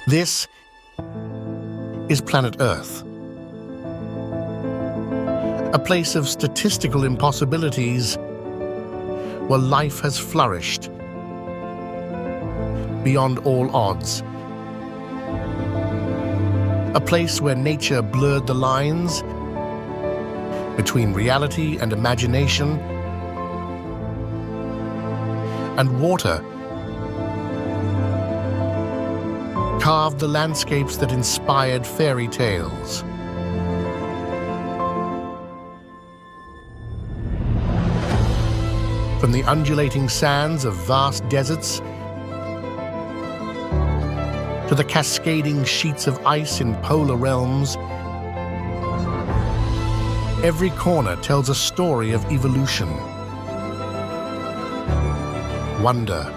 This is planet Earth, a place of statistical impossibilities where life has flourished beyond all odds. A place where nature blurred the lines between reality and imagination, and water carved the landscapes that inspired fairy tales. From the undulating sands of vast deserts to the cascading sheets of ice in polar realms, every corner tells a story of evolution, wonder,